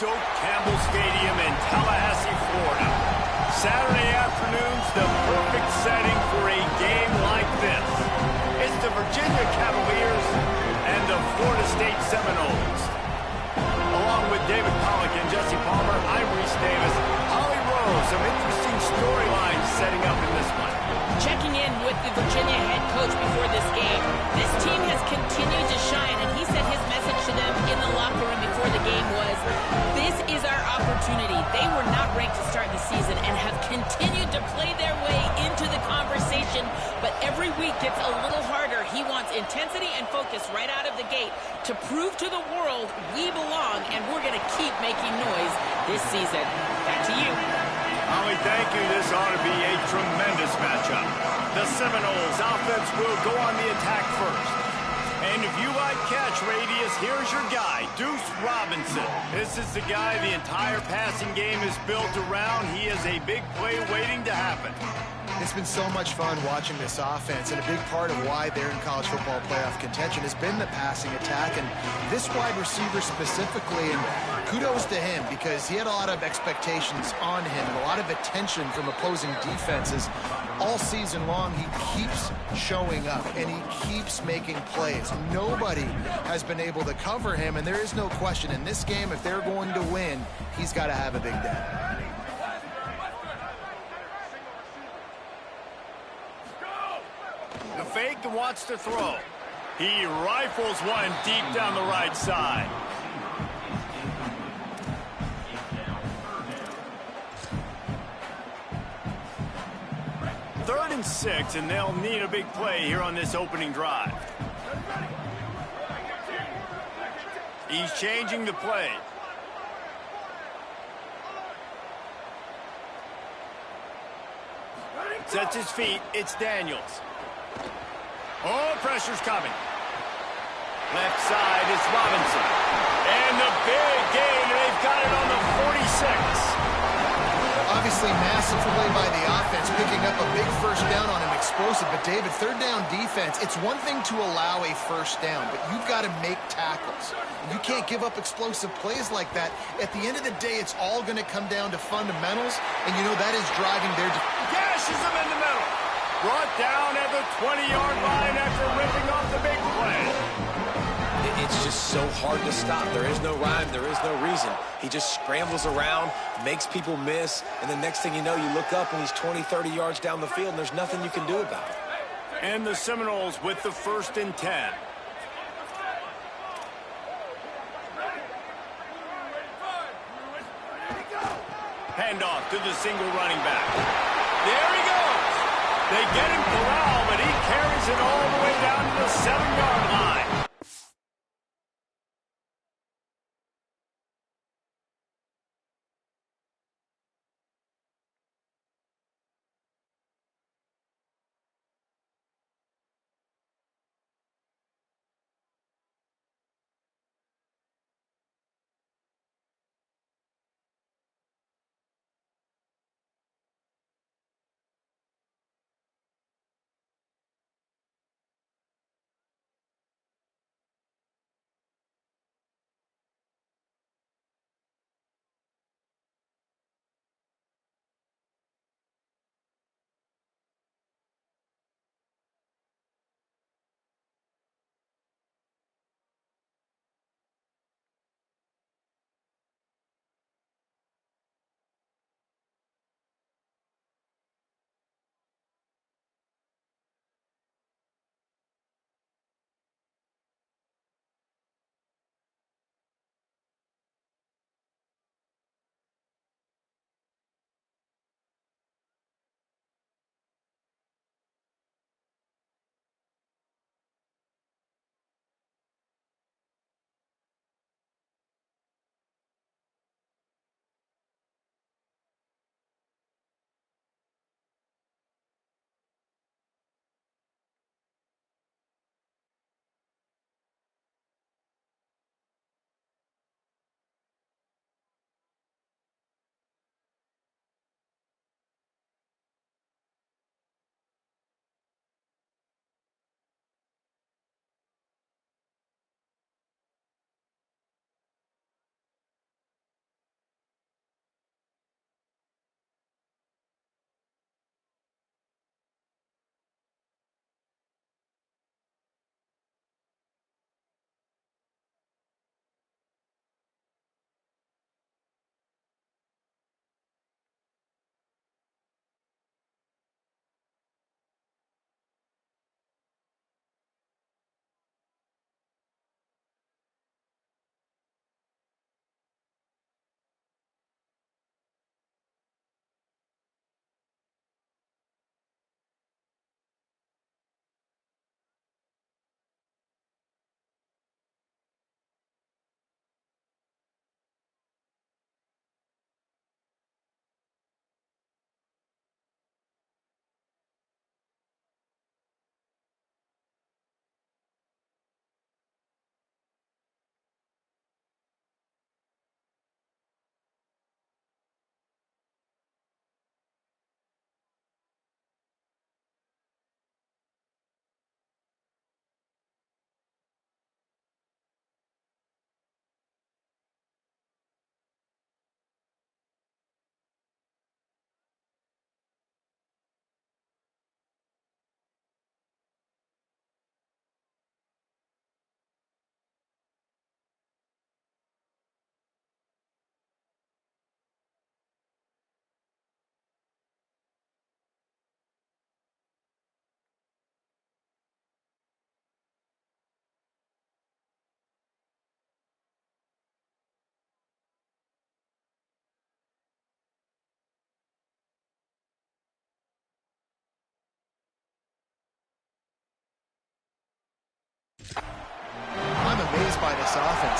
Stoke Campbell Stadium in Tallahassee, Florida. Saturday afternoon's the perfect setting for a game like this. It's the Virginia Cavaliers and the Florida State Seminoles. Along with David Pollack and Jesse Palmer, I'm Reese Davis. Holly Rose, some interesting storylines setting up in this one. Checking in with the Virginia head coach before this game. This team has continued to shine, and he said his message to them in the locker room before the game was, this is our opportunity. They were not ranked to start the season and have continued to play their way into the conversation, but every week gets a little harder. He wants intensity and focus right out of the gate to prove to the world we belong, and we're going to keep making noise this season. Back to you. Holly, thank you. This ought to be a tremendous matchup. The Seminoles offense will go on the attack first. And if you like catch radius, here's your guy, Deuce Robinson. This is the guy the entire passing game is built around. He is a big play waiting to happen. It's been so much fun watching this offense, and a big part of why they're in college football playoff contention has been the passing attack, and this wide receiver specifically, and kudos to him because he had a lot of expectations on him and a lot of attention from opposing defenses. All season long, he keeps showing up, and he keeps making plays. Nobody has been able to cover him, and there is no question in this game, if they're going to win, he's got to have a big day. The fake and wants to throw. He rifles one deep down the right side. Third and 6, and they'll need a big play here on this opening drive. He's changing the play. Sets his feet. It's Daniels. Oh, pressure's coming. Left side is Robinson. And the big gain, and they've got it on the 46. Obviously, massive play by the offense, picking up a big first down on an explosive. But, David, third down defense, it's one thing to allow a first down, but you've got to make tackles. You can't give up explosive plays like that. At the end of the day, it's all going to come down to fundamentals, and you know that is driving their... Gashes him in the middle. Brought down at the 20-yard line after ripping off the big play. It's just so hard to stop. There is no rhyme. There is no reason. He just scrambles around, makes people miss, and the next thing you know, you look up and he's 20, 30 yards down the field, and there's nothing you can do about it. And the Seminoles with the 1st and 10. Handoff to the single running back. There he goes. They get him corralled, but he carries it all the way down to the 7-yard line.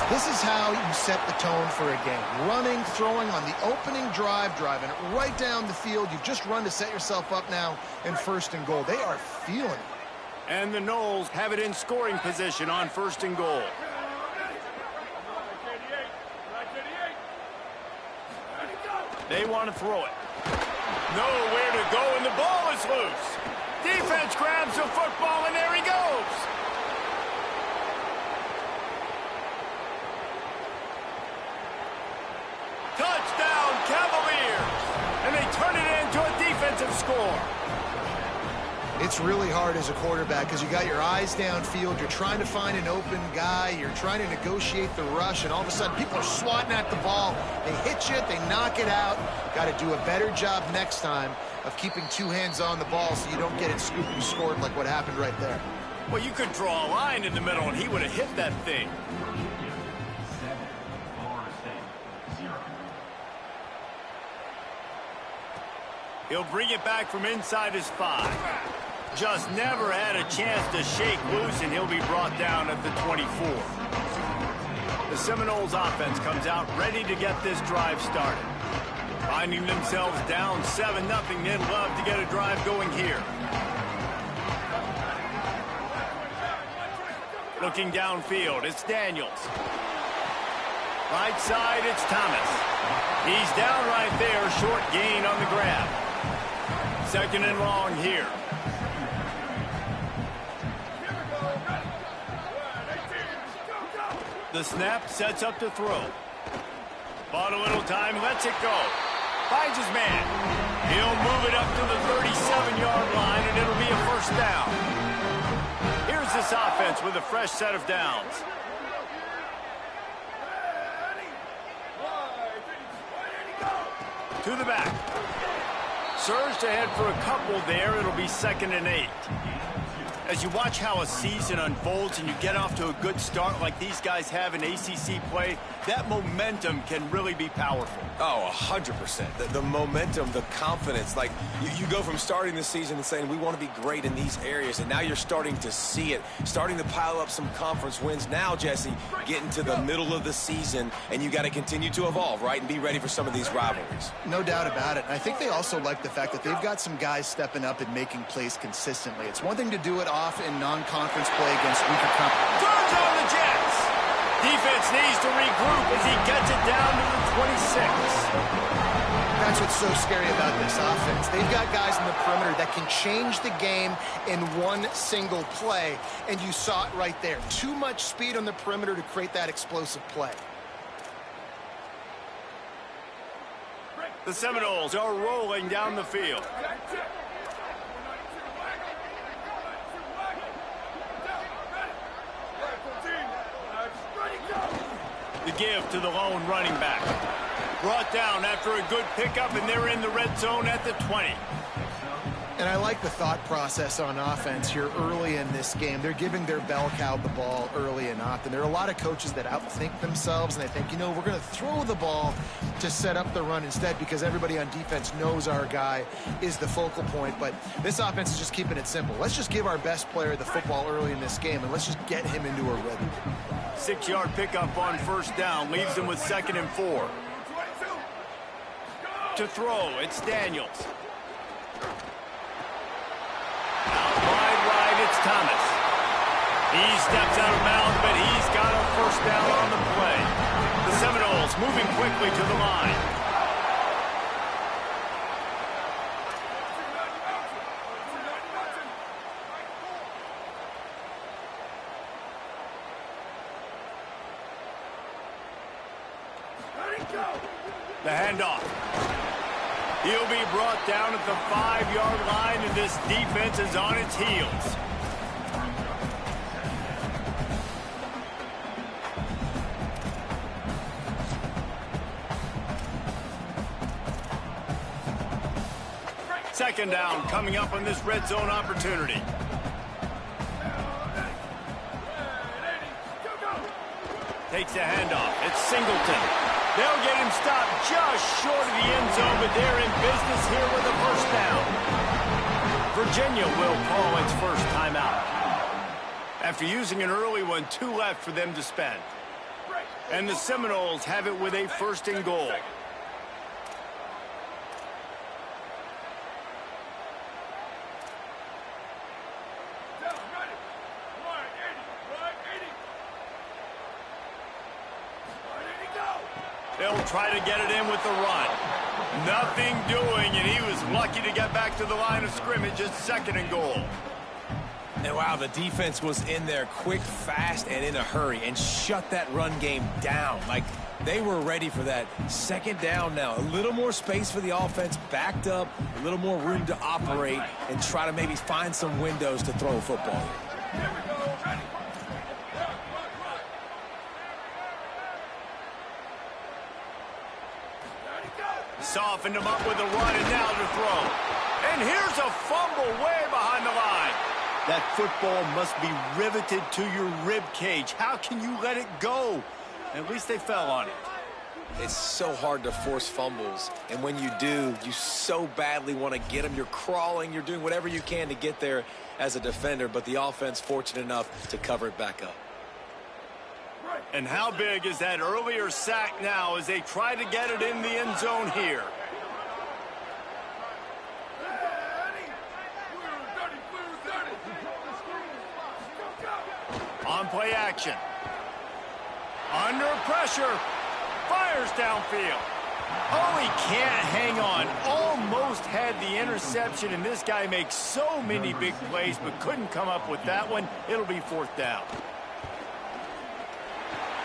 This is how you set the tone for a game. Running, throwing on the opening drive, driving it right down the field. You've just run to set yourself up now in 1st and goal. They are feeling it. And the Noles have it in scoring position on 1st and goal. They want to throw it. Nowhere to go, and the ball is loose. Defense grabs the football, and there he goes. Touchdown, Cavaliers! And they turn it into a defensive score. It's really hard as a quarterback because you got your eyes downfield. You're trying to find an open guy. You're trying to negotiate the rush, and all of a sudden people are swatting at the ball. They hit you. They knock it out. Got to do a better job next time of keeping 2 hands on the ball so you don't get it scooped and scored like what happened right there. Well, you could draw a line in the middle, and he would have hit that thing. He'll bring it back from inside his 5. Just never had a chance to shake loose, and he'll be brought down at the 24. The Seminoles offense comes out ready to get this drive started. Finding themselves down 7-0, they'd love to get a drive going here. Looking downfield, it's Daniels. Right side, it's Thomas. He's down right there, short gain on the grab. 2nd and long here. The snap sets up to throw. Bought a little time, lets it go. Finds his man. He'll move it up to the 37-yard line, and it'll be a 1st down. Here's this offense with a fresh set of downs. To the back. Surged ahead for a couple there. It'll be 2nd and 8. As you watch how a season unfolds and you get off to a good start like these guys have in ACC play, that momentum can really be powerful. Oh, 100%. The momentum, the confidence. Like, you go from starting the season and saying, we want to be great in these areas, and now you're starting to see it, starting to pile up some conference wins. Now, Jesse, getting to the middle of the season, and you got to continue to evolve, right, and be ready for some of these rivalries. No doubt about it. I think they also like the fact that they've got some guys stepping up and making plays consistently. It's one thing to do it off in non-conference play against weaker company. Turns on the Jets. Defense needs to regroup as he gets it down to the 26. That's what's so scary about this offense. They've got guys in the perimeter that can change the game in one single play, and you saw it right there. Too much speed on the perimeter to create that explosive play. The Seminoles are rolling down the field. The give to the lone running back. Brought down after a good pickup, and they're in the red zone at the 20. And I like the thought process on offense here early in this game. They're giving their bell cow the ball early and often. There are a lot of coaches that outthink themselves, and they think, you know, we're going to throw the ball to set up the run instead because everybody on defense knows our guy is the focal point. But this offense is just keeping it simple. Let's just give our best player the football early in this game, and let's just get him into a rhythm. 6-yard pickup on 1st down leaves them with 2nd and 4. To throw, it's Daniels. Out wide right, it's Thomas. He steps out of bounds, but he's got a 1st down on the play. The Seminoles moving quickly to the line. The handoff. He'll be brought down at the 5-yard line, and this defense is on its heels. Second down coming up on this red zone opportunity. Takes the handoff. It's Singleton. They'll get him stopped just short of the end zone, but they're in business here with a 1st down. Virginia will call its 1st timeout. After using an early one, 2 left for them to spend. And the Seminoles have it with a 1st and goal. They'll try to get it in with the run. Nothing doing, and he was lucky to get back to the line of scrimmage at 2nd and goal. And wow, the defense was in there quick, fast, and in a hurry and shut that run game down. Like, they were ready for that. 2nd down now. A little more space for the offense, backed up, a little more room to operate and try to maybe find some windows to throw a football in. Here we go. Ready. Softened him up with a run, and now to throw. And here's a fumble way behind the line. That football must be riveted to your rib cage. How can you let it go? At least they fell on it. It's so hard to force fumbles, and when you do, you so badly want to get them. You're crawling, you're doing whatever you can to get there as a defender, but the offense fortunate enough to cover it back up. And how big is that earlier sack now as they try to get it in the end zone here? On play action. Under pressure. Fires downfield. Oh, he can't hang on. Almost had the interception, and this guy makes so many big plays, but couldn't come up with that one. It'll be 4th down.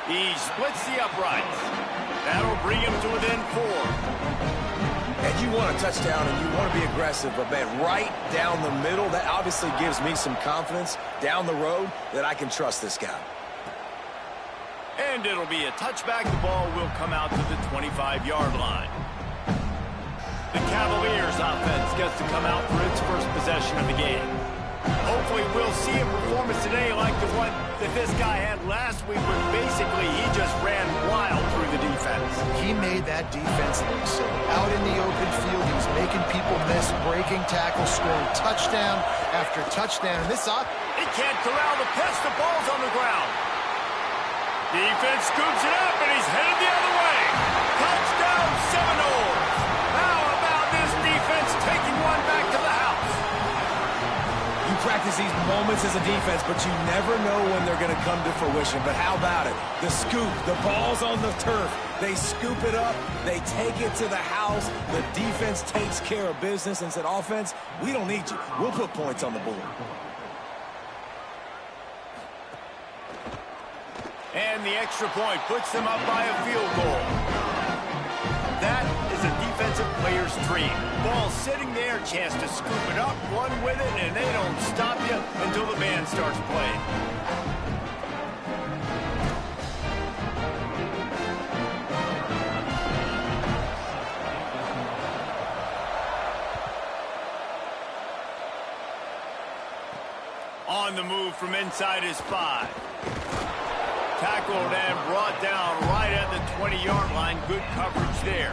He splits the uprights. That'll bring him to within 4. And you want a touchdown and you want to be aggressive, but man, right down the middle, that obviously gives me some confidence down the road that I can trust this guy. And it'll be a touchback. The ball will come out to the 25-yard line. The Cavaliers offense gets to come out for its first possession of the game. Hopefully we'll see a performance today like the one that this guy had last week, where basically he just ran wild through the defense. He made that defense look silly. Out in the open field, he was making people miss, breaking tackles, scoring touchdown after touchdown. And this he can't corral the pitch. The ball's on the ground. Defense scoops it up, and he's headed the other way. Touchdown, Seminoles. How about this defense taking one back to the house? You practice these moments as a defense, but you never know when they're going to come to fruition. But how about it? The scoop, the ball's on the turf. They scoop it up. They take it to the house. The defense takes care of business and said, offense, we don't need you. We'll put points on the board. And the extra point puts them up by a field goal. That is a defensive player's dream. Ball sitting there, chance to scoop it up, run with it, and they don't stop you until the band starts playing. On the move from inside his 5. Tackled and brought down right at the 20-yard line. Good coverage there.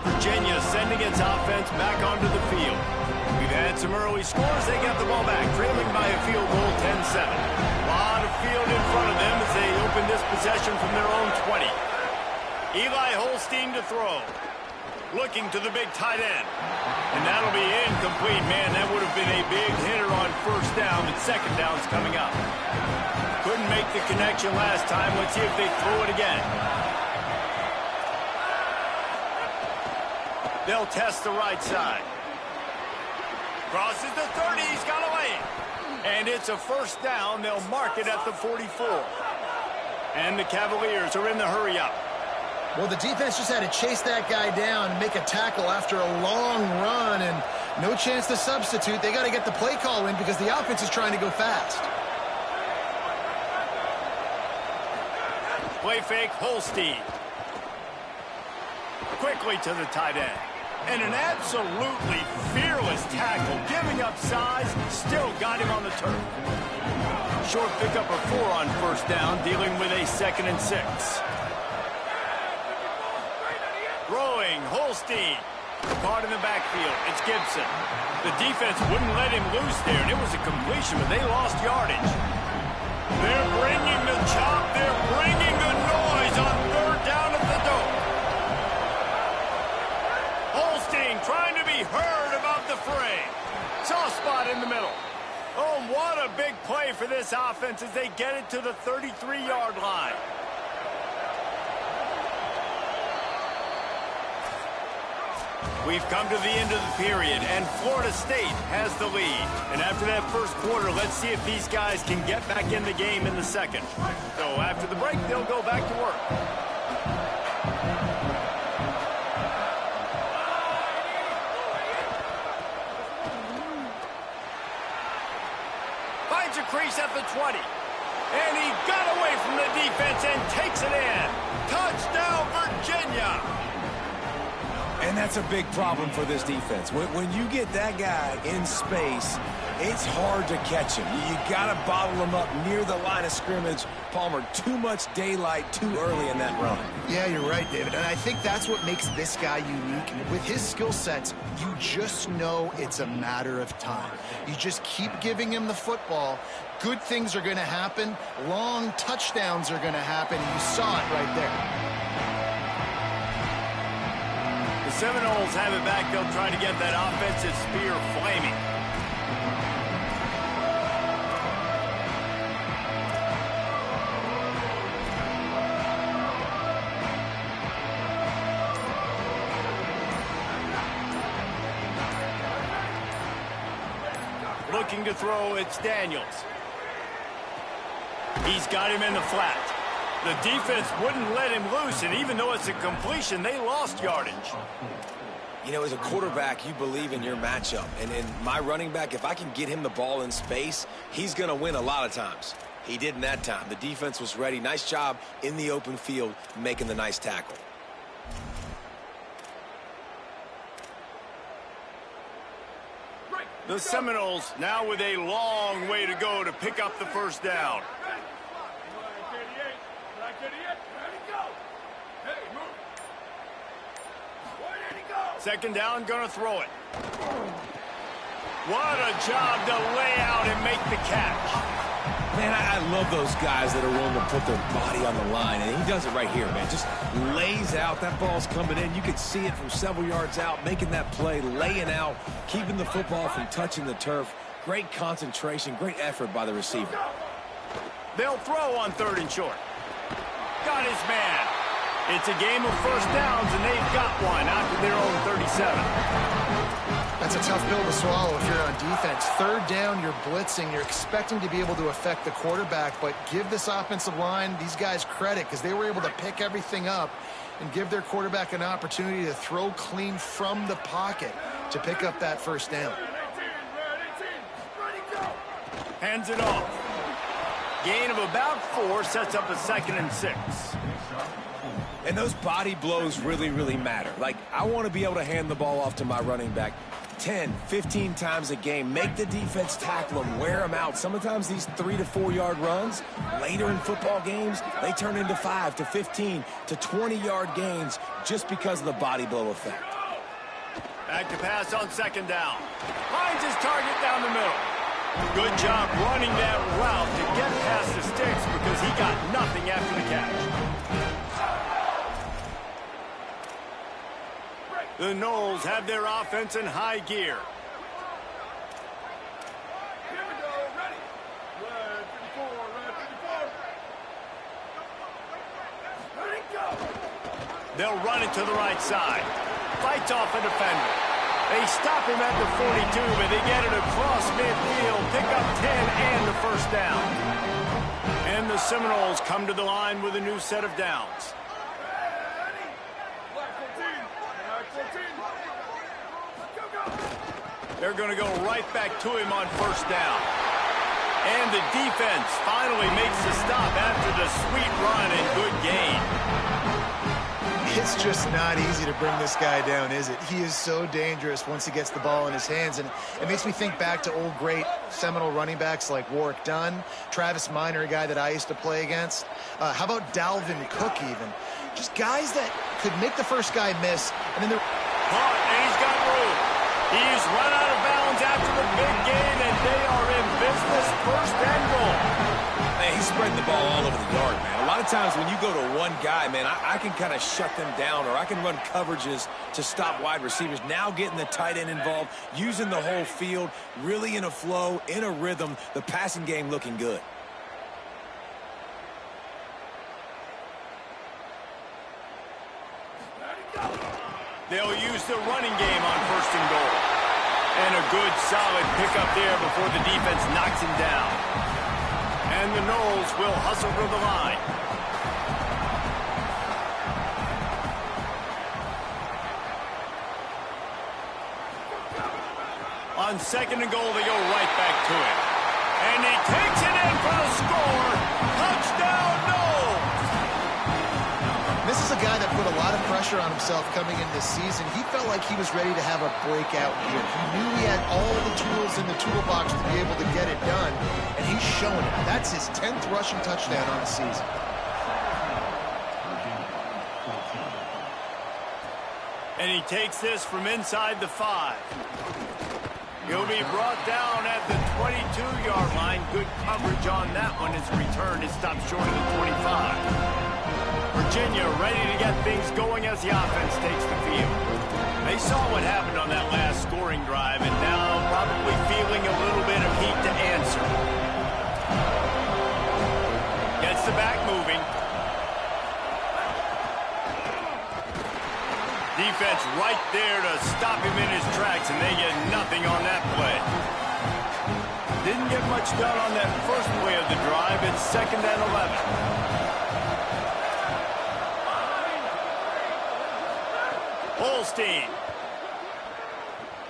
Virginia sending its offense back onto the field. We've had some early scores. They get the ball back, trailing by a field goal, 10-7. A lot of field in front of them as they open this possession from their own 20. Eli Holstein to throw. Looking to the big tight end. And that'll be incomplete. Man, that would have been a big hitter on 1st down, but 2nd down's coming up. Couldn't make the connection last time. Let's see if they throw it again. They'll test the right side. Crosses the 30. He's got away. And it's a 1st down. They'll mark it at the 44. And the Cavaliers are in the hurry-up. Well, the defense just had to chase that guy down and make a tackle after a long run, and no chance to substitute. They got to get the play call in because the offense is trying to go fast. Play fake, Holstein. Quickly to the tight end. And an absolutely fearless tackle, giving up size, still got him on the turf. Short pickup of 4 on 1st down, dealing with a 2nd and 6. Throwing, Holstein. Caught in the backfield, it's Gibson. The defense wouldn't let him loose there, and it was a completion, but they lost yardage. They're bringing the chop, they're bringing the as they get it to the 33-yard line. We've come to the end of the period, and Florida State has the lead. And after that first quarter, let's see if these guys can get back in the game in the second. So after the break, they'll go back to work. Finds a crease at the 20. And he got away from the defense and takes it in. Touchdown, Virginia! And that's a big problem for this defense. When you get that guy in space, it's hard to catch him. You got to bottle him up near the line of scrimmage. Palmer, too much daylight too early in that run. Yeah, you're right, David. And I think that's what makes this guy unique. And with his skill sets, you just know it's a matter of time. You just keep giving him the football. Good things are going to happen. Long touchdowns are going to happen. You saw it right there. The Seminoles have it back. They'll try to get that offensive spear flaming. Looking to throw, it's Daniels. He's got him in the flat. The defense wouldn't let him loose, and even though it's a completion, they lost yardage. You know, as a quarterback, you believe in your matchup. And in my running back, if I can get him the ball in space, he's going to win a lot of times. He didn't that time. The defense was ready. Nice job in the open field making the nice tackle. The Seminoles now with a long way to go to pick up the first down. Second down, gonna throw it. What a job to lay out and make the catch. Man, I love those guys that are willing to put their body on the line, and he does it right here, man. Just lays out. That ball's coming in. You can see it from several yards out, making that play, laying out, keeping the football from touching the turf. Great concentration, great effort by the receiver. They'll throw on 3rd and short. Got his man. It's a game of first downs, and they've got one out to their own 37. That's a tough pill to swallow if you're on defense. 3rd down, you're blitzing. You're expecting to be able to affect the quarterback, but give this offensive line, these guys, credit because they were able to pick everything up and give their quarterback an opportunity to throw clean from the pocket to pick up that first down. Hands it off. Gain of about 4 sets up a 2nd and 6. And those body blows really, really matter. Like, I want to be able to hand the ball off to my running back 10, 15 times a game. Make the defense tackle them, wear them out. Sometimes these 3 to 4 yard runs, later in football games, they turn into 5 to 15 to 20-yard gains just because of the body blow effect. Back to pass on 2nd down. Finds his target down the middle. Good job running that route to get past the sticks because he got nothing after the catch. The Noles have their offense in high gear. Here we go, ready. Red 54, red 54. Ready, go. They'll run it to the right side. Fights off a defender. They stop him at the 42, but they get it across midfield, pick up 10 and the first down. And the Seminoles come to the line with a new set of downs. They're going to go right back to him on 1st down. And the defense finally makes the stop after the sweet run and good gain. It's just not easy to bring this guy down, is it? He is so dangerous once he gets the ball in his hands. And it makes me think back to old great Seminole running backs like Warwick Dunn, Travis Minor, a guy that I used to play against. How about Dalvin Cook even? Just guys that could make the first guy miss. And then they're... And he's got room. He's run out of bounds after the big gain, and they are in business. 1st and goal. Man, he's spreading the ball all over the yard, man. A lot of times when you go to one guy, man, I can kind of shut them down, or I can run coverages to stop wide receivers. Now getting the tight end involved, using the whole field, really in a flow, in a rhythm, the passing game looking good. They'll use the running game on 1st and goal. And a good, solid pickup there before the defense knocks him down. And the Knowles will hustle for the line. On 2nd and goal, they go right back to it. And he takes it in for the score. Touchdown, Knowles! This is a guy that put a lot of pressure on himself coming into this season. He felt like he was ready to have a breakout year. He knew he had all the tools in the toolbox to be able to get it done, and he's shown it. That's his 10th rushing touchdown on the season. And he takes this from inside the 5. He'll be brought down at the 22-yard line. Good coverage on that one. His return is stopped short of the 25. Virginia ready to get things going as the offense takes the field. They saw what happened on that last scoring drive, and now probably feeling a little bit of heat to answer. Gets the back moving. Defense right there to stop him in his tracks, and they get nothing on that play. Didn't get much done on that first play of the drive. It's 2nd and 11. Holstein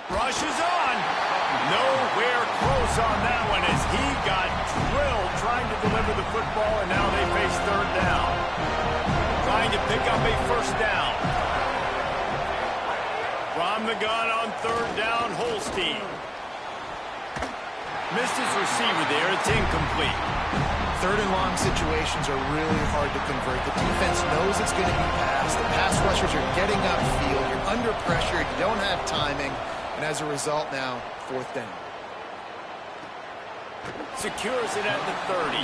rushes on. Nowhere close on that one as he got drilled trying to deliver the football, and now they face 3rd down. Trying to pick up a 1st down. From the gun on 3rd down, Holstein. Missed his receiver there. It's incomplete. 3rd and long situations are really hard to convert. The defense knows it's going to be passed. The pass rushers are getting upfield. You're under pressure. You don't have timing. And as a result now, 4th down. Secures it at the 30.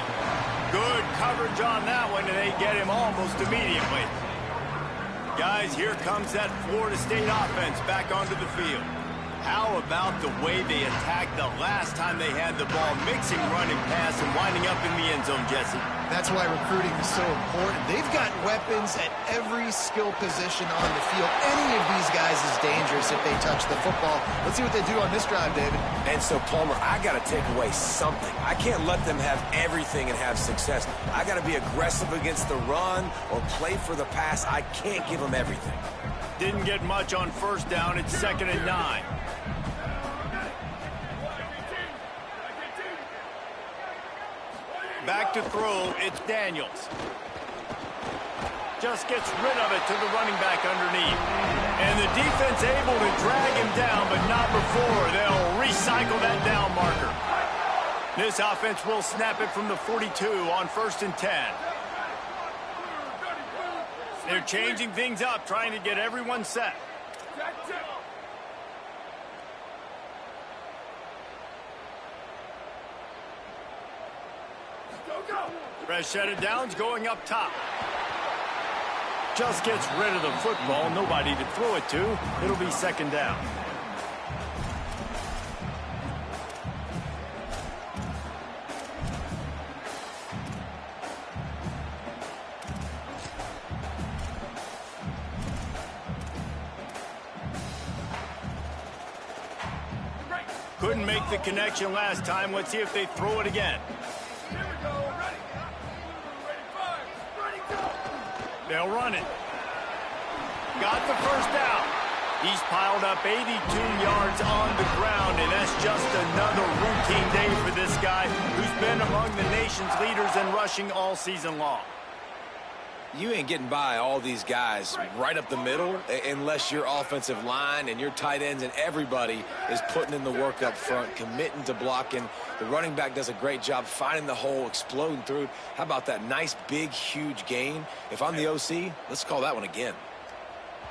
Good coverage on that one, and they get him almost immediately. Guys, here comes that Florida State offense back onto the field. How about the way they attacked the last time they had the ball, mixing run and pass and winding up in the end zone, Jesse? That's why recruiting is so important. They've got weapons at every skill position on the field. Any of these guys is dangerous if they touch the football. Let's see what they do on this drive, David. And so, Palmer, I got to take away something. I can't let them have everything and have success. I got to be aggressive against the run or play for the pass. I can't give them everything. Didn't get much on 1st down. It's 2nd and 9. Back to throw, it's Daniels. Just gets rid of it to the running back underneath. And the defense able to drag him down, but not before. They'll recycle that down marker. This offense will snap it from the 42 on 1st and 10. They're changing things up, trying to get everyone set. Fresh set of downs going up top. Just gets rid of the football. Nobody to throw it to. It'll be 2nd down. Couldn't make the connection last time. Let's see if they throw it again. They'll run it. Got the 1st down. He's piled up 82 yards on the ground, and that's just another routine day for this guy who's been among the nation's leaders in rushing all season long. You ain't getting by all these guys right up the middle unless your offensive line and your tight ends and everybody is putting in the work up front, committing to blocking. The running back does a great job finding the hole, exploding through it. How about that nice, big, huge gain? If I'm the OC, let's call that one again.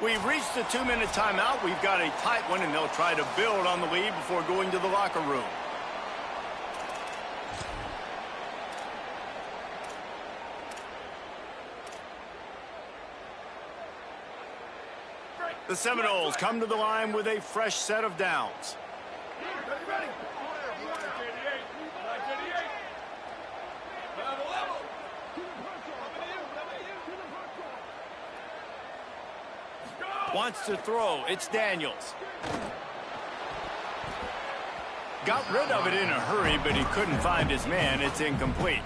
We've reached the 2-minute timeout. We've got a tight one, and they'll try to build on the lead before going to the locker room. The Seminoles come to the line with a fresh set of downs. Go! Wants to throw. It's Daniels. Got rid of it in a hurry, but he couldn't find his man. It's incomplete.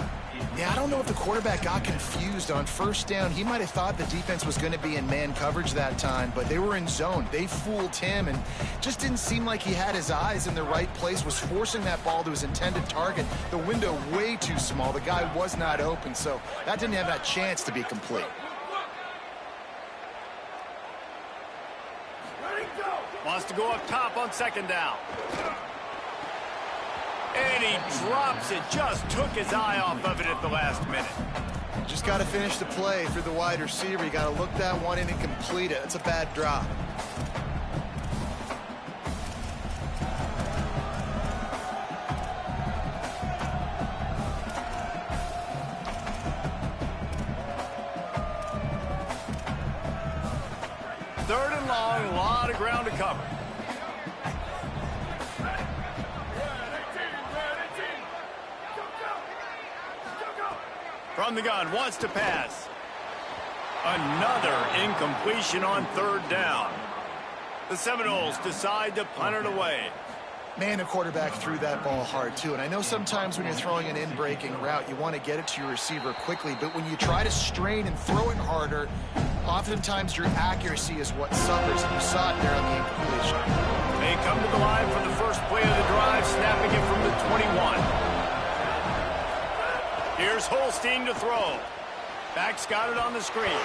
Yeah, I don't know if the quarterback got confused on first down. He might have thought the defense was going to be in man coverage that time, but they were in zone. They fooled him and just didn't seem like he had his eyes in the right place, was forcing that ball to his intended target. The window way too small. The guy was not open, so that didn't have that chance to be complete. Wants to go up top on second down. And he drops it. Just took his eye off of it at the last minute. Just got to finish the play for the wide receiver. You got to look that one in and complete it. It's a bad drop. Third and long, a lot of ground to cover. From the gun, wants to pass. Another incompletion on third down. The Seminoles decide to punt it away. Man, the quarterback threw that ball hard, too. And I know sometimes when you're throwing an in-breaking route, you want to get it to your receiver quickly. But when you try to strain and throw it harder, oftentimes your accuracy is what suffers. And you saw it there on the incompletion. They come to the line for the first play of the drive, snapping it from the 21. Here's Holstein to throw. Back's got it on the screen.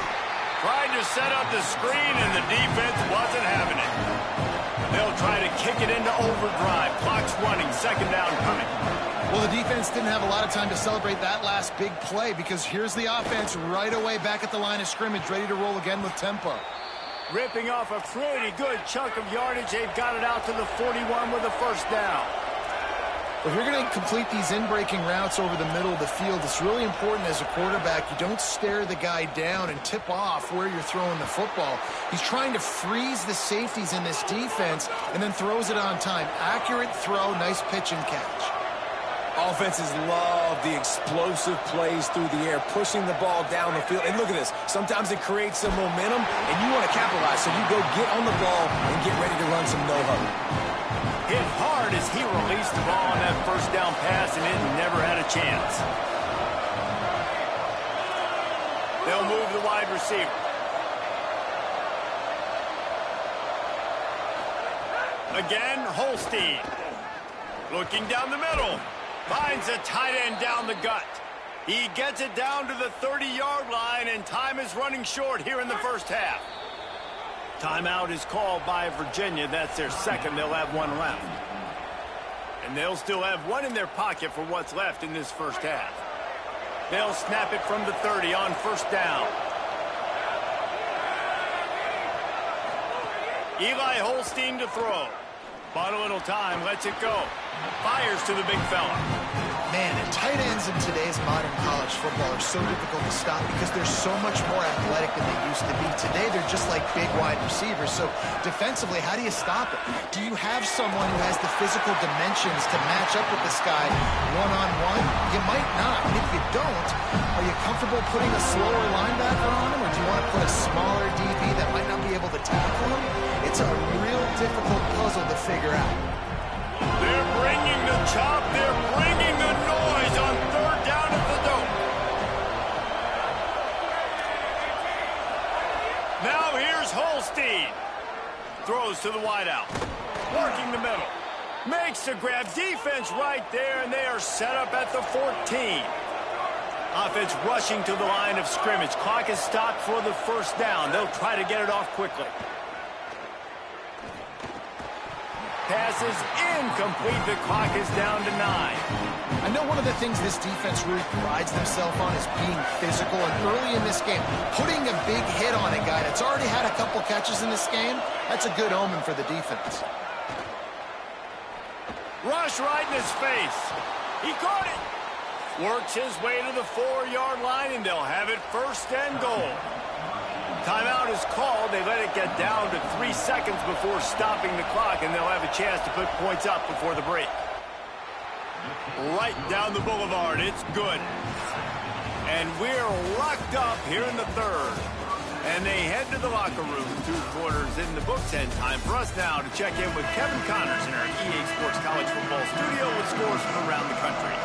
Tried to set up the screen, and the defense wasn't having it. They'll try to kick it into overdrive. Clock's running. Second down coming. Well, the defense didn't have a lot of time to celebrate that last big play because here's the offense right away back at the line of scrimmage, ready to roll again with tempo. Ripping off a pretty good chunk of yardage. They've got it out to the 41 with a first down. If you're going to complete these in-breaking routes over the middle of the field, it's really important as a quarterback you don't stare the guy down and tip off where you're throwing the football. He's trying to freeze the safeties in this defense and then throws it on time. Accurate throw, nice pitch and catch. Offenses love the explosive plays through the air, pushing the ball down the field. And look at this. Sometimes it creates some momentum, and you want to capitalize. So you go get on the ball and get ready to run some no-huddle. Hit hard as he released the ball on that first down pass, and it never had a chance. They'll move the wide receiver. Again, Holstein. Looking down the middle. Finds a tight end down the gut. He gets it down to the 30-yard line, and time is running short here in the first half. Timeout is called by Virginia. That's their second. They'll have one left. And they'll still have one in their pocket for what's left in this first half. They'll snap it from the 30 on first down. Eli Holstein to throw. Bought a little time, lets it go. Fires to the big fella. Man, and tight ends in today's modern college football are so difficult to stop because they're so much more athletic than they used to be. Today, they're just like big wide receivers. So defensively, how do you stop it? Do you have someone who has the physical dimensions to match up with this guy one-on-one? You might not. And if you don't, are you comfortable putting a slower linebacker on him, or do you want to put a smaller DB that might not be able to tackle him? It's a real difficult puzzle to figure out. They're bringing the chop. They're bringing the noise on third down at the dope. Now here's Holstein. Throws to the wideout. Working the middle. Makes the grab. Defense right there, and they are set up at the 14. Offense rushing to the line of scrimmage. Clock is stopped for the first down. They'll try to get it off quickly. Pass is incomplete. The clock is down to 9. I know one of the things this defense really prides themselves on is being physical, and early in this game, putting a big hit on a guy that's already had a couple catches in this game, that's a good omen for the defense. Rush right in his face. He caught it. Works his way to the 4-yard line, and they'll have it first and goal. Timeout is called. They let it get down to 3 seconds before stopping the clock, and they'll have a chance to put points up before the break. Right down the boulevard. It's good. And we're locked up here in the third. And they head to the locker room, 2 quarters in the books, and time for us now to check in with Kevin Connors in our EA Sports College Football studio with scores from around the country.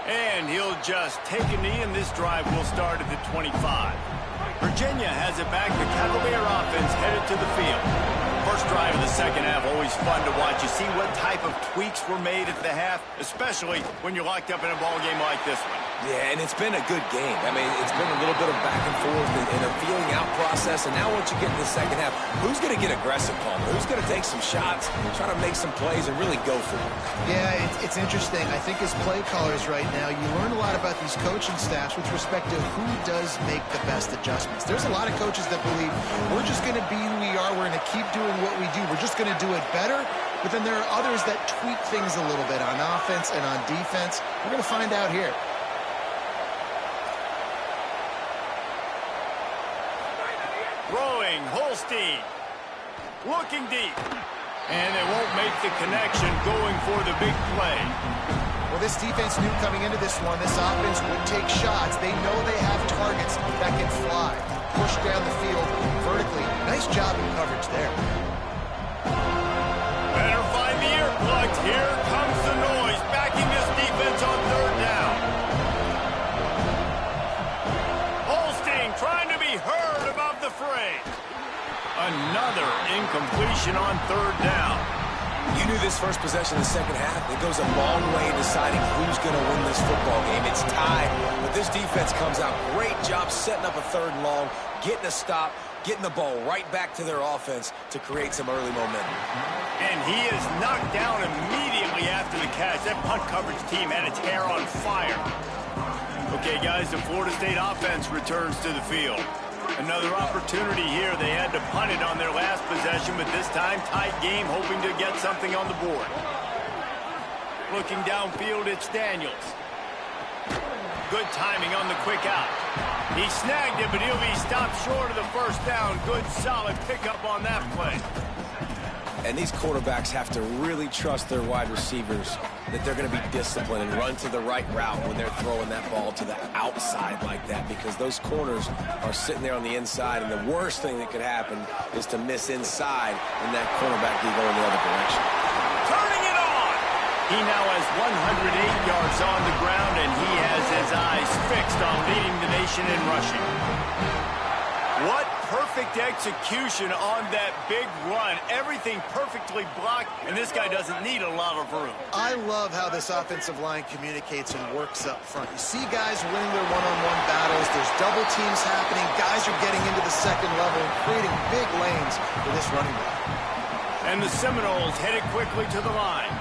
And he'll just take a knee, and this drive will start at the 25. Virginia has it back. The Cavalier offense headed to the field. First drive of the second half, always fun to watch. You see what type of tweaks were made at the half, especially when you're locked up in a ball game like this one. Yeah, and it's been a good game. I mean, it's been a little bit of back and forth and a feeling out process. And now once you get in the second half, who's going to get aggressive, Palmer? Who's going to take some shots, try to make some plays, and really go for it? Yeah, it's interesting. I think as play callers right now, you learn a lot about these coaching staffs with respect to who does make the best adjustments. There's a lot of coaches that believe we're just going to be who we are. We're going to keep doing what we do. We're just going to do it better. But then there are others that tweak things a little bit on offense and on defense. We're going to find out here. Throwing, Holstein, looking deep. And they won't make the connection, going for the big play. Well, this defense knew coming into this one, this offense would take shots. They know they have targets that can fly, push down the field vertically. Nice job in coverage there. Better find the earplugs. Here comes the noise, backing this defense on third down. Holstein trying to be heard above the fray. Another incompletion on third down. You knew this first possession in the second half. It goes a long way in deciding who's going to win this football game. It's tied, but this defense comes out. Great job setting up a third and long, getting a stop, getting the ball right back to their offense to create some early momentum. And he is knocked down immediately after the catch. That punt coverage team had its hair on fire. Okay, guys, the Florida State offense returns to the field. Another opportunity here. They had to punt it on their last possession, but this time tight game, hoping to get something on the board. Looking downfield, it's Daniels. Good timing on the quick out. He snagged it, but he'll be stopped short of the first down. Good, solid pickup on that play. And these quarterbacks have to really trust their wide receivers that they're going to be disciplined and run to the right route when they're throwing that ball to the outside like that, because those corners are sitting there on the inside, and the worst thing that could happen is to miss inside and that cornerback be going the other direction. Turning it on! He now has 108 yards on the ground, and he has his eyes fixed on leading the nation in rushing. What perfect execution on that big run. Everything perfectly blocked, and this guy doesn't need a lot of room. I love how this offensive line communicates and works up front. You see guys winning their one-on-one battles. There's double teams happening. Guys are getting into the second level and creating big lanes for this running back. And the Seminoles headed quickly to the line.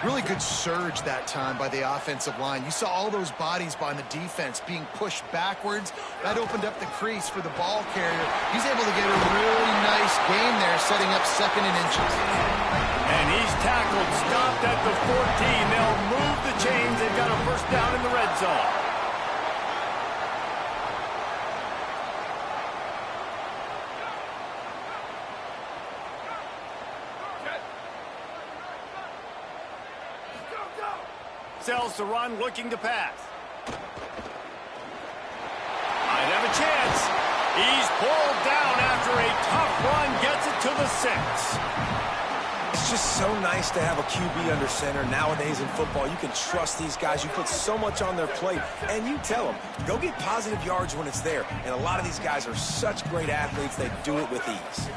Really good surge that time by the offensive line. You saw all those bodies by the defense being pushed backwards. That opened up the crease for the ball carrier. He's able to get a really nice gain there, setting up second and inches. And he's tackled, stopped at the 14. They'll move the chains. They've got a first down in the red zone. Sells to run, looking to pass. Might have a chance. He's pulled down after a tough run, gets it to the 6. It's just so nice to have a QB under center. Nowadays in football, you can trust these guys. You put so much on their plate, and you tell them, go get positive yards when it's there. And a lot of these guys are such great athletes, they do it with ease.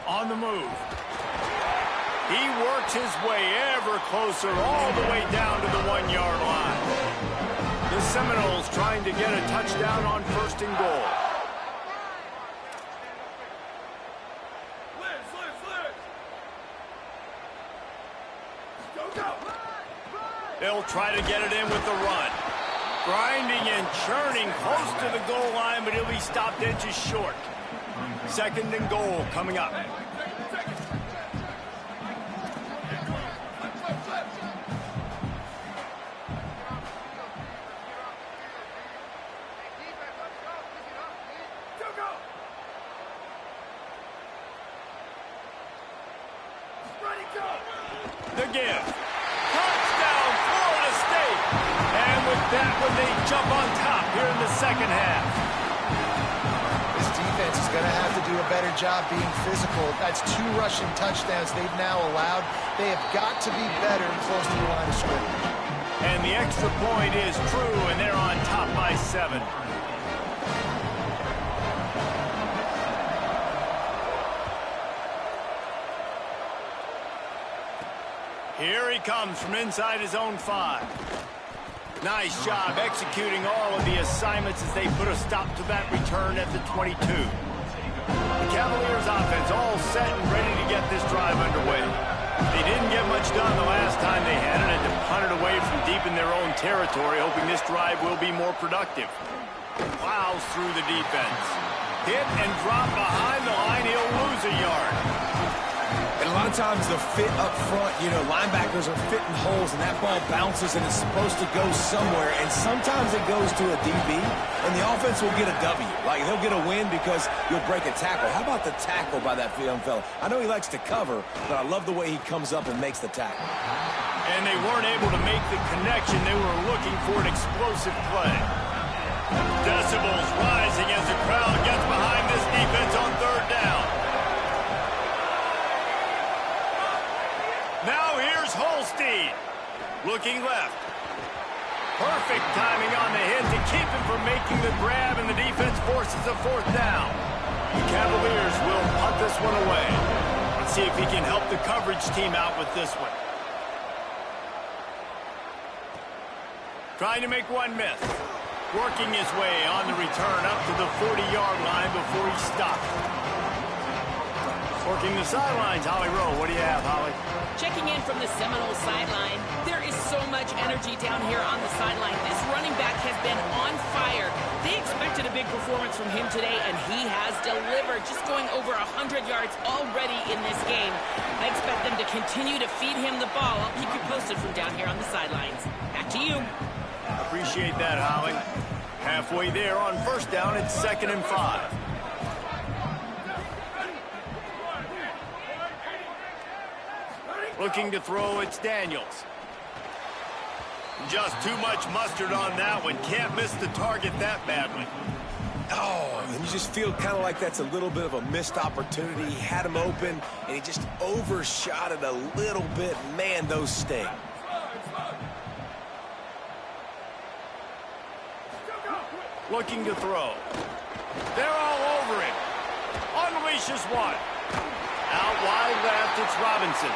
On the move. He works his way ever closer, all the way down to the 1-yard line. The Seminoles trying to get a touchdown on first and goal. They'll try to get it in with the run. Grinding and churning close to the goal line, but he'll be stopped inches short. Second and goal coming up. The give. Touchdown, Florida State. And with that one, they jump on top here in the second half. This defense is going to have to do a better job being physical. That's 2 rushing touchdowns they've now allowed. They have got to be better close to the line of scrimmage. And the extra point is true, and they're on top by 7. Here he comes from inside his own 5. Nice job executing all of the assignments as they put a stop to that return at the 22. The Cavaliers offense all set and ready to get this drive underway. They didn't get much done the last time they had it, and to punt it away from deep in their own territory, hoping this drive will be more productive. Plows through the defense. Hit and drop behind the line. He'll lose a yard. And a lot of times the fit up front, you know, linebackers are fitting holes, and that ball bounces, and it's supposed to go somewhere, and sometimes it goes to a DB, and the offense will get a W. Like, they'll get a win because you'll break a tackle. How about the tackle by that young fella? I know he likes to cover, but I love the way he comes up and makes the tackle. And they weren't able to make the connection. They were looking for an explosive play. Decibels rising as the crowd gets behind this defense on 3rd down. Now here's Holstein. Looking left. Perfect timing on the hit to keep him from making the grab, and the defense forces a 4th down. The Cavaliers will punt this one away. Let's see if he can help the coverage team out with this one. Trying to make one miss. Working his way on the return up to the 40-yard line before he stopped. Working the sidelines, Holly Rowe. What do you have, Holly? Checking in from the Seminole sideline. There is so much energy down here on the sideline. This running back has been on fire. They expected a big performance from him today, and he has delivered, just going over 100 yards already in this game. I expect them to continue to feed him the ball. I'll keep you posted from down here on the sidelines. Back to you. Appreciate that, Holly. Halfway there on 1st down, it's 2nd and 5. Looking to throw, it's Daniels. Just too much mustard on that one. Can't miss the target that badly. Oh, and you just feel kind of like that's a little bit of a missed opportunity. He had him open, and he just overshot it a little bit. Man, those sting. Looking to throw. They're all over him. Unleashes one. Out wide left, it's Robinson.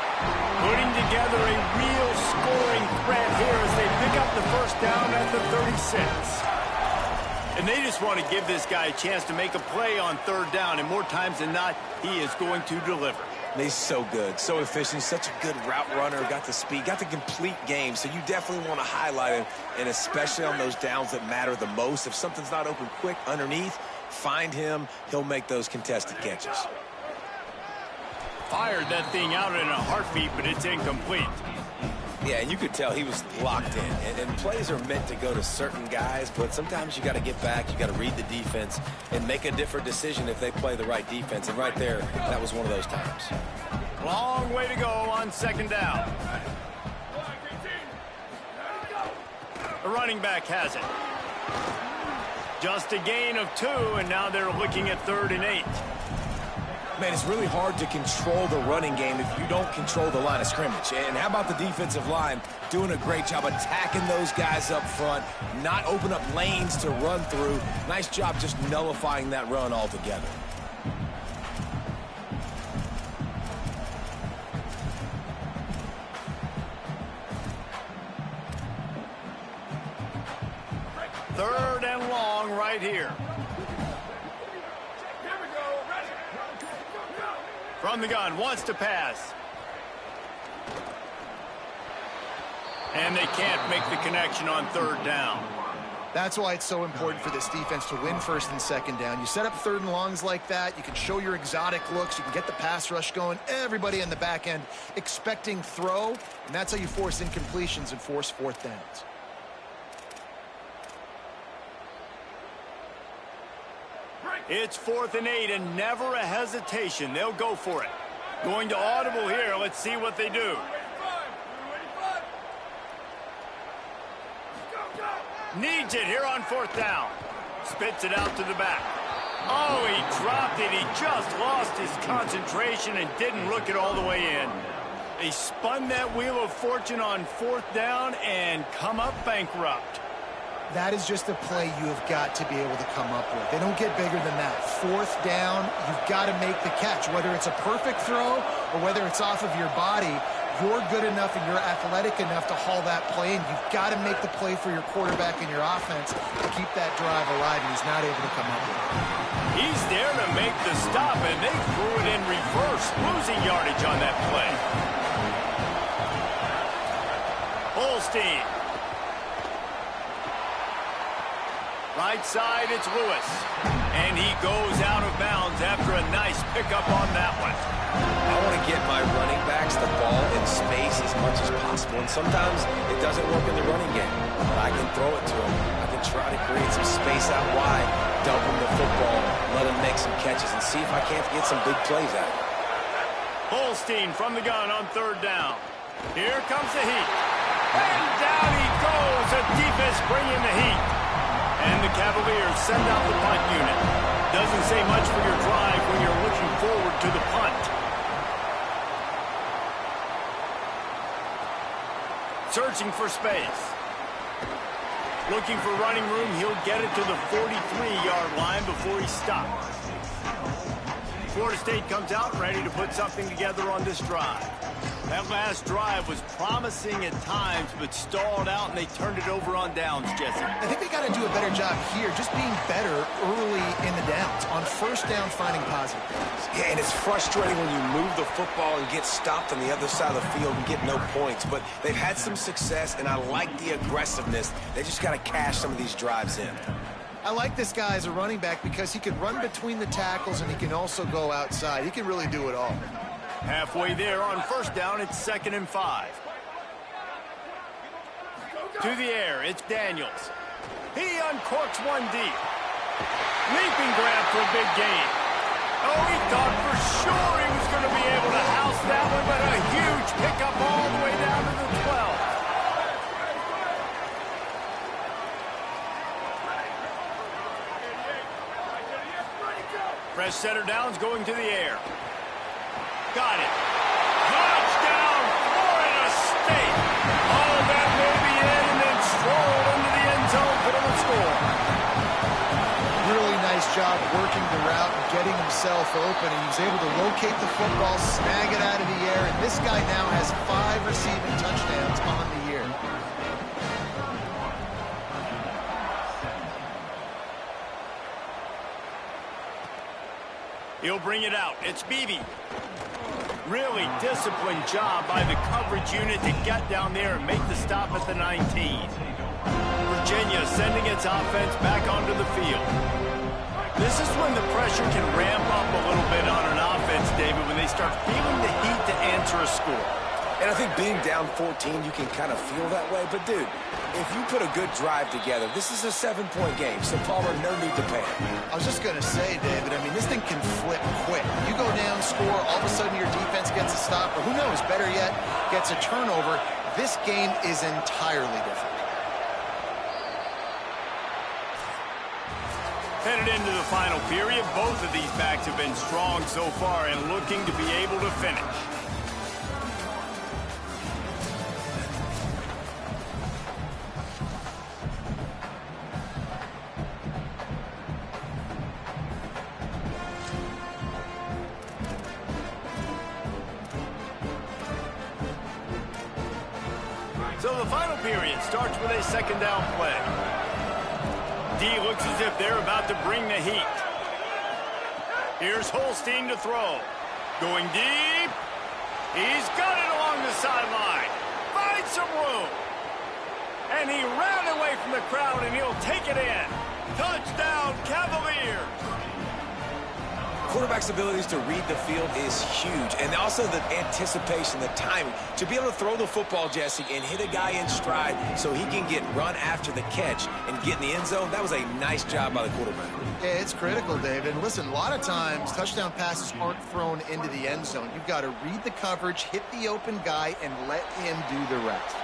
Putting together a real scoring threat here as they pick up the 1st down at the 36. And they just want to give this guy a chance to make a play on 3rd down, and more times than not, he is going to deliver. He's so good, so efficient, such a good route runner, got the speed, got the complete game, so you definitely want to highlight him, and especially on those downs that matter the most. If something's not open quick underneath, find him, he'll make those contested catches. Fired that thing out in a heartbeat, but it's incomplete. Yeah, and you could tell he was locked in. And plays are meant to go to certain guys, but sometimes you got to get back, you got to read the defense, and make a different decision if they play the right defense. And right there, that was one of those times. Long way to go on 2nd down. The running back has it. Just a gain of 2, and now they're looking at 3rd and 8. Man, it's really hard to control the running game if you don't control the line of scrimmage. And how about the defensive line doing a great job attacking those guys up front, not open up lanes to run through. Nice job just nullifying that run altogether. Third and long right here. From the gun, wants to pass. And they can't make the connection on 3rd down. That's why it's so important for this defense to win 1st and 2nd down. You set up 3rd and longs like that, you can show your exotic looks, you can get the pass rush going, everybody in the back end expecting throw, and that's how you force incompletions and force 4th downs. It's 4th and 8, and never a hesitation. They'll go for it. Going to audible here. Let's see what they do. Needs it here on 4th down. Spits it out to the back. Oh, he dropped it. He just lost his concentration and didn't look it all the way in. They spun that wheel of fortune on 4th down and come up bankrupt. That is just a play you have got to be able to come up with. They don't get bigger than that. 4th down, you've got to make the catch. Whether it's a perfect throw or whether it's off of your body, you're good enough and you're athletic enough to haul that play in. You've got to make the play for your quarterback and your offense to keep that drive alive, and he's not able to come up with it. He's there to make the stop, and they threw it in reverse, losing yardage on that play. Holstein. Right side, it's Lewis. And he goes out of bounds after a nice pickup on that one. I want to get my running backs the ball in space as much as possible. And sometimes it doesn't work in the running game. But I can throw it to him. I can try to create some space out wide, dump him the football, let him make some catches, and see if I can't get some big plays out of it. Holstein from the gun on 3rd down. Here comes the heat. And down he goes. The defense bringing the heat. And the Cavaliers send out the punt unit. Doesn't say much for your drive when you're looking forward to the punt. Searching for space. Looking for running room. He'll get it to the 43-yard line before he stops. Florida State comes out ready to put something together on this drive. That last drive was promising at times, but stalled out, and they turned it over on downs, Jesse. I think they got to do a better job here, just being better early in the downs. On 1st down, finding positive things. Yeah, and it's frustrating when you move the football and get stopped on the other side of the field and get no points. But they've had some success, and I like the aggressiveness. They just got to cash some of these drives in. I like this guy as a running back because he can run between the tackles and he can also go outside. He can really do it all. Halfway there on 1st down, it's 2nd and 5. To the air, it's Daniels. He uncorks one deep. Leaping grab for a big gain. Oh, he thought for sure he was going to be able to house that one, but a huge pickup all the way down to the 12. Fresh center downs going to the air. Got it. Touchdown, Florida State. Oh, that may be in, and then strolled into the end zone for the score. Really nice job working the route and getting himself open. He was able to locate the football, snag it out of the air, and this guy now has 5 receiving touchdowns on the year. He'll bring it out. It's Beebe. Really disciplined job by the coverage unit to get down there and make the stop at the 19. Virginia sending its offense back onto the field. This is when the pressure can ramp up a little bit on an offense, David, when they start feeling the heat to answer a score. And I think being down 14, you can kind of feel that way. But, dude, if you put a good drive together, this is a 7-point game. So, Palmer, no need to panic. I was just going to say, David, I mean, this thing can flip quick. You go down, score, all of a sudden your defense gets a stop, or who knows, better yet, gets a turnover. This game is entirely different. Headed into the final period, both of these backs have been strong so far and looking to be able to finish. So the final period starts with a 2nd down play. D looks as if they're about to bring the heat. Here's Holstein to throw. Going deep. He's got it along the sideline. Finds some room. And he ran away from the crowd, and he'll take it in. Touchdown, Cavaliers. Quarterback's abilities to read the field is huge, and also the anticipation, the timing. To be able to throw the football, Jesse, and hit a guy in stride so he can get run after the catch and get in the end zone, that was a nice job by the quarterback. Yeah, it's critical, David. Listen, a lot of times touchdown passes aren't thrown into the end zone. You've got to read the coverage, hit the open guy, and let him do the rest.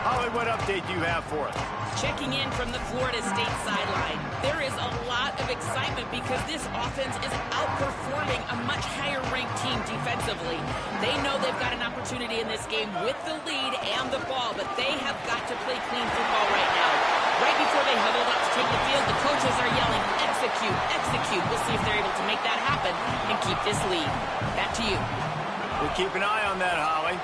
Holly, what update do you have for us? Checking in from the Florida State sideline. There is a lot of excitement because this offense is outperforming a much higher-ranked team defensively. They know they've got an opportunity in this game with the lead and the ball, but they have got to play clean football right now. Right before they huddled up to take the field, the coaches are yelling, execute, execute. We'll see if they're able to make that happen and keep this lead. Back to you. We'll keep an eye on that, Holly.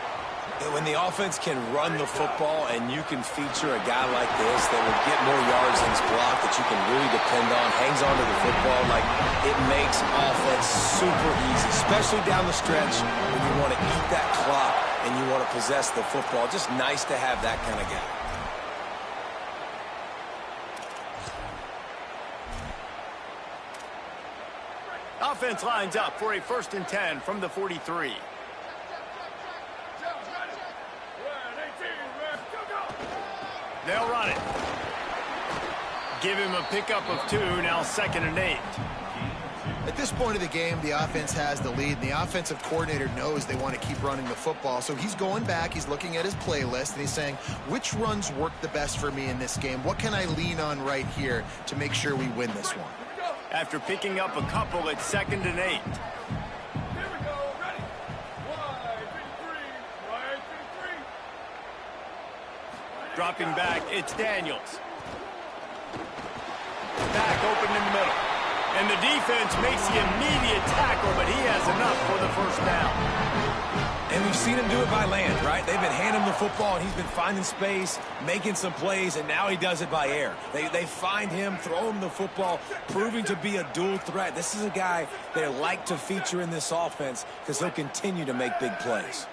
When the offense can run the football and you can feature a guy like this that will get more yards in his block that you can really depend on, hangs on to the football, like it makes offense super easy, especially down the stretch when you want to eat that clock and you want to possess the football. Just nice to have that kind of guy. Offense lines up for a 1st and 10 from the 43. They'll run it. Give him a pickup of 2, now 2nd and 8. At this point of the game, the offense has the lead, and the offensive coordinator knows they want to keep running the football. So he's going back, he's looking at his playlist, and he's saying, which runs work the best for me in this game? What can I lean on right here to make sure we win this one? After picking up a couple at 2nd and 8. Dropping back, it's Daniels. Back open in the middle. And the defense makes the immediate tackle, but he has enough for the 1st down. And we've seen him do it by land, right? They've been handing him the football, and he's been finding space, making some plays, and now he does it by air. They find him, throw him the football, proving to be a dual threat. This is a guy they like to feature in this offense because he'll continue to make big plays.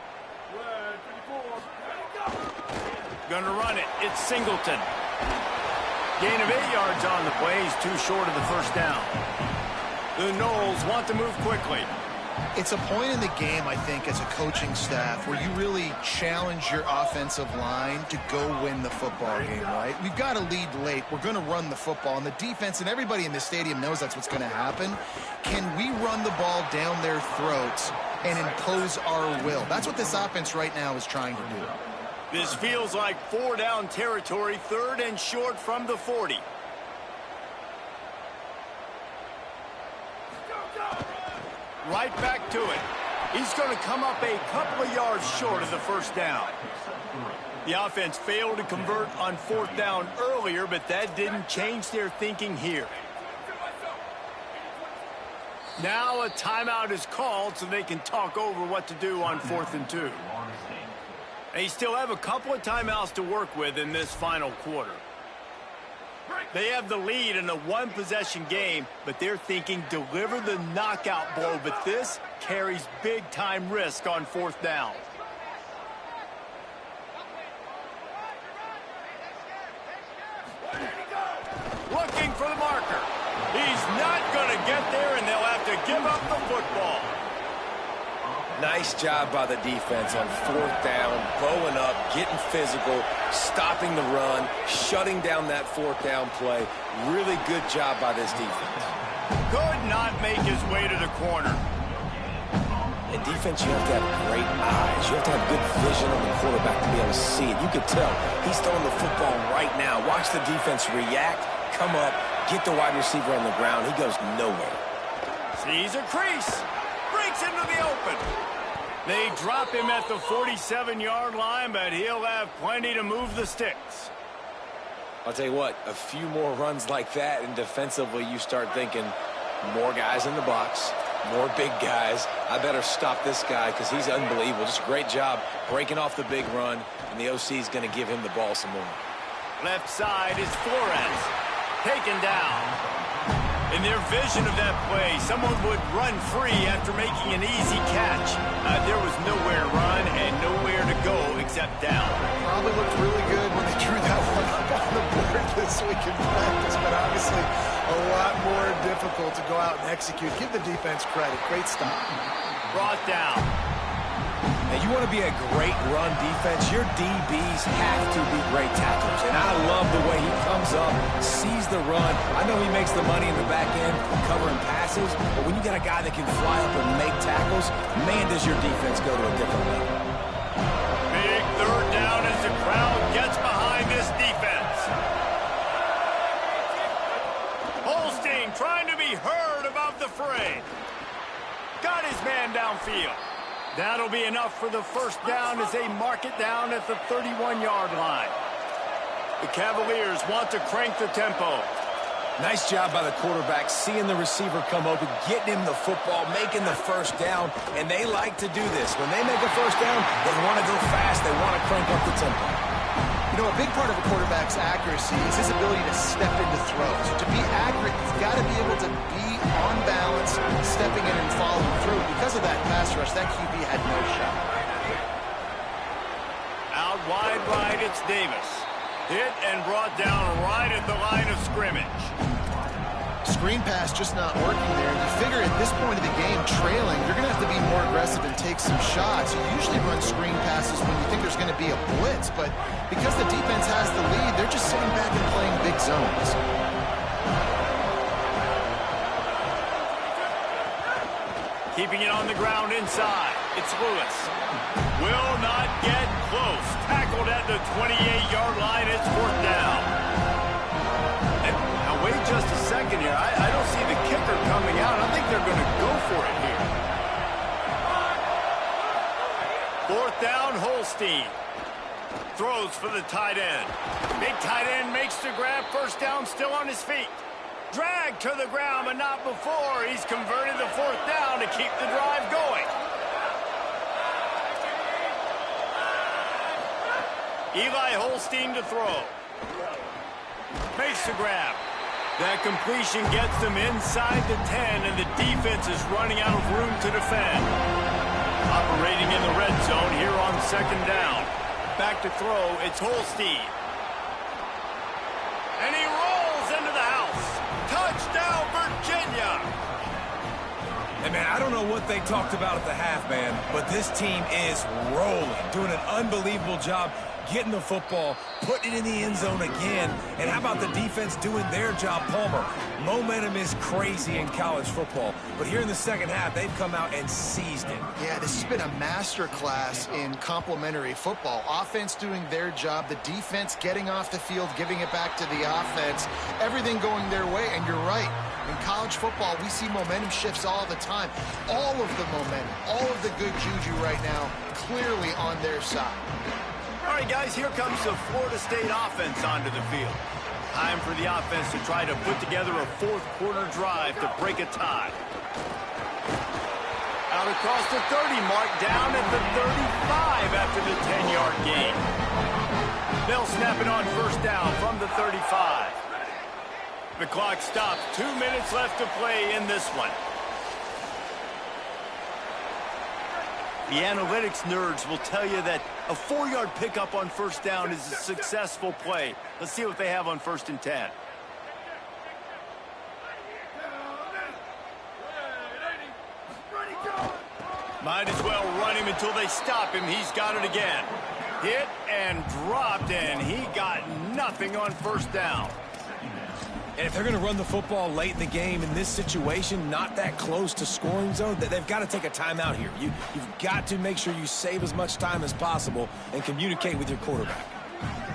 Gonna run it. It's Singleton. Gain of 8 yards on the play. He's too short of the 1st down. The Noles want to move quickly. It's a point in the game, I think, as a coaching staff where you really challenge your offensive line to go win the football game, right? We've got to lead late. We're going to run the football, and the defense and everybody in the stadium knows that's what's going to happen. Can we run the ball down their throats and impose our will? That's what this offense right now is trying to do. This feels like 4-down territory, 3rd and short from the 40. Right back to it. He's going to come up a couple of yards short of the 1st down. The offense failed to convert on 4th down earlier, but that didn't change their thinking here. Now a timeout is called so they can talk over what to do on 4th and 2. They still have a couple of timeouts to work with in this final quarter. They have the lead in a 1-possession game, but they're thinking deliver the knockout blow, but this carries big-time risk on 4th down. Looking for the marker. He's not going to get there, and they'll have to give up the football. Nice job by the defense on 4th down, bowing up, getting physical, stopping the run, shutting down that 4th down play. Really good job by this defense. Could not make his way to the corner. In defense, you have to have great eyes. You have to have good vision on the quarterback to be able to see it. You could tell he's throwing the football right now. Watch the defense react, come up, get the wide receiver on the ground. He goes nowhere. Sees a crease. Breaks into the open. They drop him at the 47-yard line, but he'll have plenty to move the sticks. I'll tell you what, a few more runs like that, and defensively you start thinking more guys in the box, more big guys. I better stop this guy because he's unbelievable. Just a great job breaking off the big run, and the OC is going to give him the ball some more. Left side is Flores. Taken down. In their vision of that play, someone would run free after making an easy catch. There was nowhere to run and nowhere to go except down. Probably looked really good when they drew that one up on the board this week in practice, but obviously a lot more difficult to go out and execute. Give the defense credit. Great stop. Brought down. Now, you want to be a great run defense, your DBs have to be great tacklers. And I love the way he comes up, sees the run. I know he makes the money in the back end covering passes, but when you got a guy that can fly up and make tackles, man, does your defense go to a different level. Big third down as the crowd gets behind this defense. Holstein trying to be heard above the fray. Got his man downfield. That'll be enough for the first down as they mark it down at the 31-yard line. The Cavaliers want to crank the tempo. Nice job by the quarterback, seeing the receiver come open, getting him the football, making the first down, and they like to do this. When they make a first down, they want to go fast, they want to crank up the tempo. You know, a big part of a quarterback's accuracy is his ability to step into throws. To be accurate, he's got to be able to be on balance, stepping in and following through. Because of that pass rush, that QB had no shot. Out wide right, it's Davis. Hit and brought down right at the line of scrimmage. Screen pass just not working there. You figure at this point of the game, trailing, you're going to have to be more aggressive and take some shots. You usually run screen passes when you think there's going to be a blitz, but because the defense has the lead, they're just sitting back and playing big zones. Keeping it on the ground inside. It's Lewis. Will not get close. Tackled at the 28-yard line. It's fourth down. And now wait just a second here. I don't see the kicker coming out. I think they're going to go for it here. Fourth down, Holstein. Throws for the tight end. Big tight end makes the grab. First down, still on his feet. Dragged to the ground, but not before. He's converted the fourth down to keep the drive going. Eli Holstein to throw. Makes the grab. That completion gets them inside the 10, and the defense is running out of room to defend. Operating in the red zone here on second down. Back to throw, it's Holstein. And he rolls into the house. Touchdown, Virginia! Hey, man, I don't know what they talked about at the half, man, but this team is rolling, doing an unbelievable job getting the football, putting it in the end zone again. And how about the defense doing their job, Palmer? Momentum is crazy in college football, but here in the second half, they've come out and seized it. Yeah, this has been a masterclass in complementary football. Offense doing their job, the defense getting off the field, giving it back to the offense, everything going their way. And you're right, in college football, we see momentum shifts all the time. All of the momentum, all of the good juju right now, clearly on their side. All right, guys, here comes the Florida State offense onto the field. Time for the offense to try to put together a fourth-quarter drive to break a tie. Out across the 30, mark down at the 35 after the 10-yard gain. They'll snap it on first down from the 35. The clock stops. 2 minutes left to play in this one. The analytics nerds will tell you that a 4-yard pickup on first down is a successful play. Let's see what they have on 1st and 10. Might as well run him until they stop him. He's got it again. Hit and dropped, and he got nothing on first down. And if they're going to run the football late in the game in this situation, not that close to scoring zone, they've got to take a timeout here. You've got to make sure you save as much time as possible and communicate with your quarterback.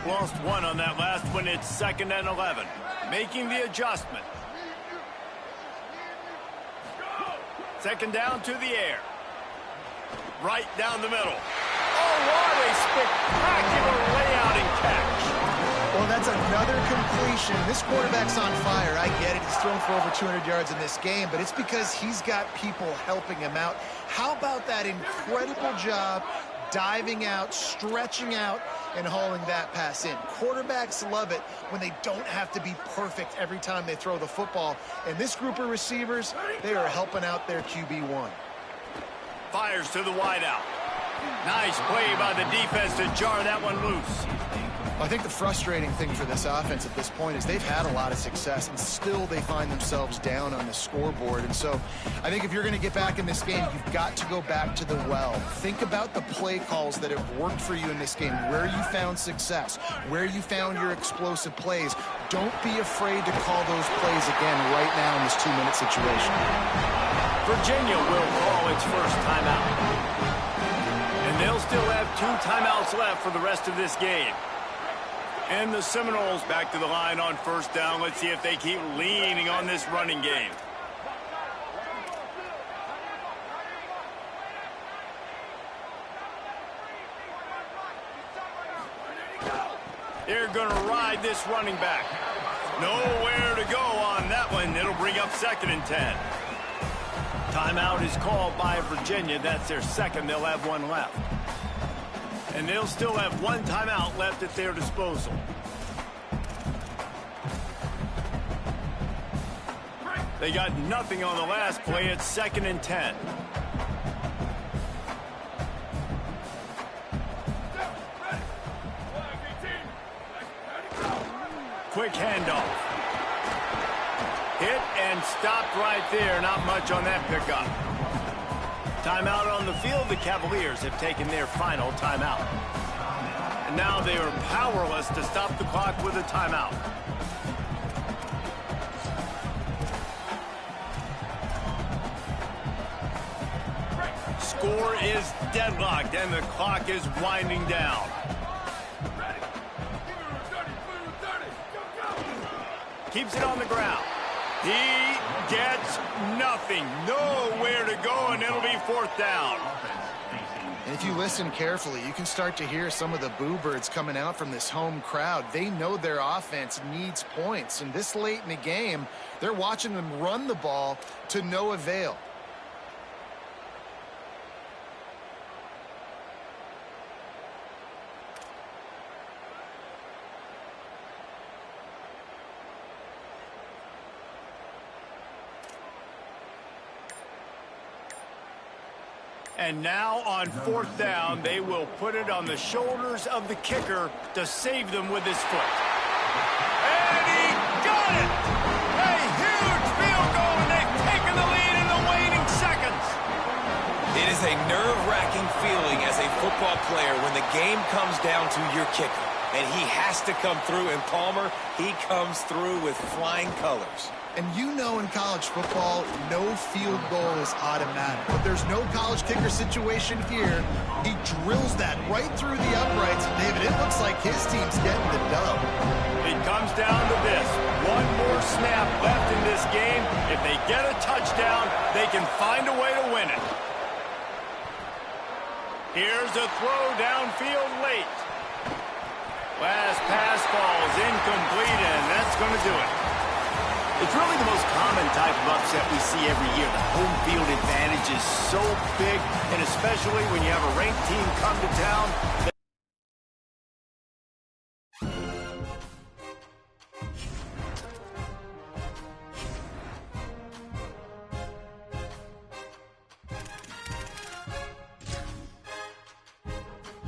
Lost one on that last one. It's 2nd and 11. Making the adjustment. Second down to the air. Right down the middle. Oh, what a spectacular layout and catch. Well, that's another completion. This quarterback's on fire. I get it. He's thrown for over 200 yards in this game, but it's because he's got people helping him out. How about that incredible job diving out, stretching out, and hauling that pass in? Quarterbacks love it when they don't have to be perfect every time they throw the football. And this group of receivers, they are helping out their QB1. Fires to the wideout. Nice play by the defense to jar that one loose. I think the frustrating thing for this offense at this point is they've had a lot of success, and still they find themselves down on the scoreboard. And so I think if you're going to get back in this game, you've got to go back to the well. Think about the play calls that have worked for you in this game, where you found success, where you found your explosive plays. Don't be afraid to call those plays again right now in this 2-minute situation. Virginia will call its first timeout. And they'll still have 2 timeouts left for the rest of this game. And the Seminoles back to the line on first down. Let's see if they keep leaning on this running game. They're going to ride this running back. Nowhere to go on that one. It'll bring up 2nd and 10. Timeout is called by Virginia. That's their second. They'll have 1 left. And they'll still have 1 timeout left at their disposal. They got nothing on the last play. It's 2nd and 10. Quick handoff. Hit and stopped right there. Not much on that pickup. Timeout on the field. The Cavaliers have taken their final timeout. And now they are powerless to stop the clock with a timeout. Score is deadlocked, and the clock is winding down. Keeps it on the ground. He gets nothing. Nowhere to go, and it'll be 4th down. And if you listen carefully, you can start to hear some of the boo birds coming out from this home crowd. They know their offense needs points, and this late in the game, they're watching them run the ball to no avail. And now on 4th down, they will put it on the shoulders of the kicker to save them with his foot. And he got it! A huge field goal, and they've taken the lead in the waning seconds. It is a nerve-wracking feeling as a football player when the game comes down to your kicker. And he has to come through, and Palmer, he comes through with flying colors. And you know in college football, no field goal is automatic. But there's no college kicker situation here. He drills that right through the uprights. David, it looks like his team's getting the dub. It comes down to this. 1 more snap left in this game. If they get a touchdown, they can find a way to win it. Here's a throw downfield late. Last pass falls incomplete, and that's going to do it. It's really the most common type of upset we see every year. The home field advantage is so big, and especially when you have a ranked team come to town.